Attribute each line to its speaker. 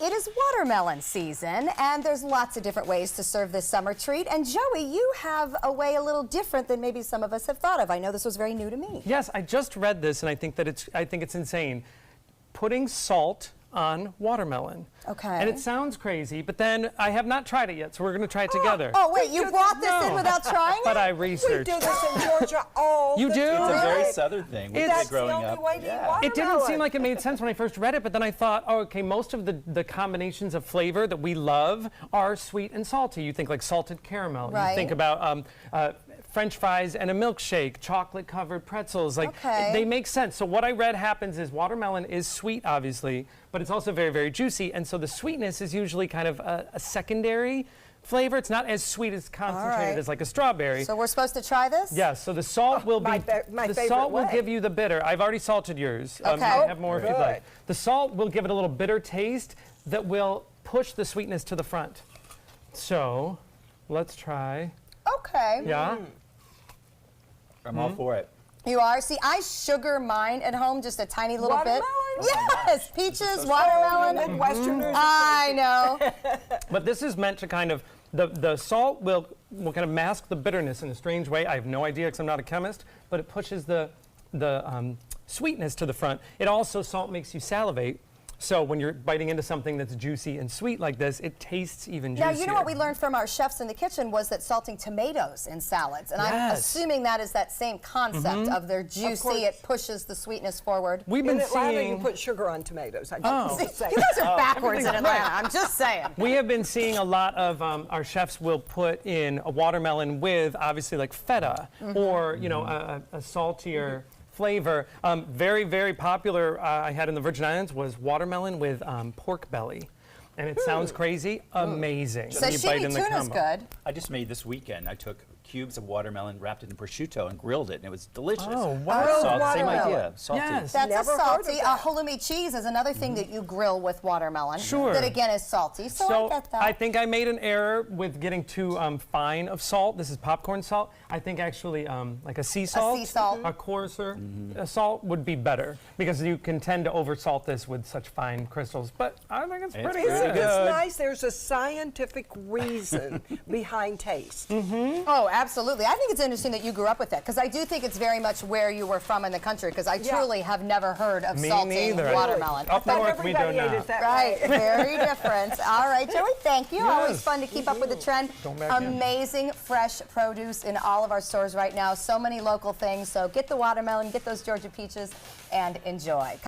Speaker 1: It is watermelon season, and there's lots of different ways to serve this summer treat. And Joey, you have a way a little different than maybe some of us have thought of. I know this was very new to me.
Speaker 2: Yes, I just read this, and I think it's insane. Putting salt on watermelon.
Speaker 1: Okay.
Speaker 2: And it sounds crazy, but then I have not tried it yet, so we're going to try it together.
Speaker 1: Oh, wait, you brought this in without trying it?
Speaker 2: But I
Speaker 3: We
Speaker 2: researched.
Speaker 3: do this in Georgia all
Speaker 2: You
Speaker 3: the
Speaker 2: do?
Speaker 3: time.
Speaker 4: It's a very southern thing. We did
Speaker 3: That's
Speaker 4: it growing
Speaker 3: the only
Speaker 4: up.
Speaker 3: way to eat watermelon.
Speaker 2: It didn't seem like it made sense when I first read it, but then I thought, oh, okay, most of the combinations of flavor that we love are sweet and salty. You think like salted caramel.
Speaker 1: Right.
Speaker 2: You think about French fries and a milkshake, chocolate-covered pretzels. Like,
Speaker 1: Okay.
Speaker 2: they make sense. So what I read happens is watermelon is sweet, obviously, but it's also very, very juicy. And so the sweetness is usually kind of a secondary flavor. It's not as sweet as concentrated
Speaker 1: right.
Speaker 2: as like a strawberry.
Speaker 1: So we're supposed to try this?
Speaker 2: Yes, so the salt will
Speaker 3: my
Speaker 2: be,
Speaker 3: my
Speaker 2: the
Speaker 3: favorite
Speaker 2: salt will
Speaker 3: way.
Speaker 2: give you the bitter. I've already salted yours.
Speaker 1: Okay.
Speaker 2: You can have more if you'd
Speaker 3: Good.
Speaker 2: like. The salt will give it a little bitter taste that will push the sweetness to the front. So, let's try.
Speaker 1: Okay.
Speaker 2: Yeah?
Speaker 4: I'm all for it.
Speaker 1: You are? See, I sugar mine at home just a tiny little bit.
Speaker 3: Watermelon?
Speaker 1: Yes, peaches, watermelon.
Speaker 3: Midwesterners.
Speaker 1: I know.
Speaker 2: But this is meant to kind of, the salt will kind of mask the bitterness in a strange way. I have no idea because I'm not a chemist, but it pushes the sweetness to the front. It also, salt makes you salivate. So when you're biting into something that's juicy and sweet like this, it tastes even
Speaker 1: Now,
Speaker 2: juicier.
Speaker 1: you know what we learned from our chefs in the kitchen was that salting tomatoes in salads. And I'm
Speaker 2: Yes.
Speaker 1: assuming that is that same concept of they're juicy, it pushes the sweetness forward.
Speaker 2: We've
Speaker 3: In
Speaker 2: been
Speaker 3: Atlanta,
Speaker 2: seeing...
Speaker 3: you put sugar on tomatoes. I
Speaker 2: Oh.
Speaker 3: just say.
Speaker 1: You guys are backwards in Atlanta, I'm just saying.
Speaker 2: We have been seeing a lot of our chefs will put in a watermelon with obviously like feta or you know a saltier flavor. Very, very popular I had in the Virgin Islands was watermelon with pork belly. And it sounds crazy, amazing.
Speaker 1: So
Speaker 2: You bite
Speaker 1: shimi
Speaker 2: in the
Speaker 1: tuna's
Speaker 2: combo.
Speaker 1: good.
Speaker 4: I just made this weekend. I took cubes of watermelon, wrapped it in prosciutto, and grilled it, and it was delicious.
Speaker 2: Oh, wow.
Speaker 4: Same
Speaker 3: Watermelon.
Speaker 4: idea. Salty.
Speaker 2: Yes.
Speaker 1: That's
Speaker 3: Never
Speaker 1: a
Speaker 3: heard of
Speaker 1: salty. A
Speaker 3: that.
Speaker 1: halloumi cheese is another thing that you grill with watermelon.
Speaker 2: Sure.
Speaker 1: That again is salty. So, I
Speaker 2: So
Speaker 1: get that.
Speaker 2: I think I made an error with getting too fine of salt. This is popcorn salt. I think actually like a sea salt,
Speaker 1: sea salt.
Speaker 2: a coarser salt would be better because you can tend to oversalt this with such fine crystals. But I think it's
Speaker 4: It's
Speaker 2: pretty
Speaker 4: pretty
Speaker 2: good.
Speaker 4: good.
Speaker 3: It's nice. There's a scientific reason behind taste.
Speaker 1: Oh, absolutely. I think it's interesting that you grew up with that because I do think it's very much where you were from in the country because I truly have never heard of
Speaker 2: Me
Speaker 1: salting
Speaker 2: neither.
Speaker 1: watermelon.
Speaker 2: Up
Speaker 3: But
Speaker 2: north, we do
Speaker 3: everybody ate
Speaker 2: not.
Speaker 3: it that
Speaker 1: Right,
Speaker 3: way.
Speaker 1: very different. All right, Joey, thank you. Always
Speaker 2: Yes.
Speaker 1: fun to keep up with the trend.
Speaker 2: Don't back in.
Speaker 1: Amazing fresh produce in all of our stores right now. So many local things. So get the watermelon, get those Georgia peaches, and enjoy.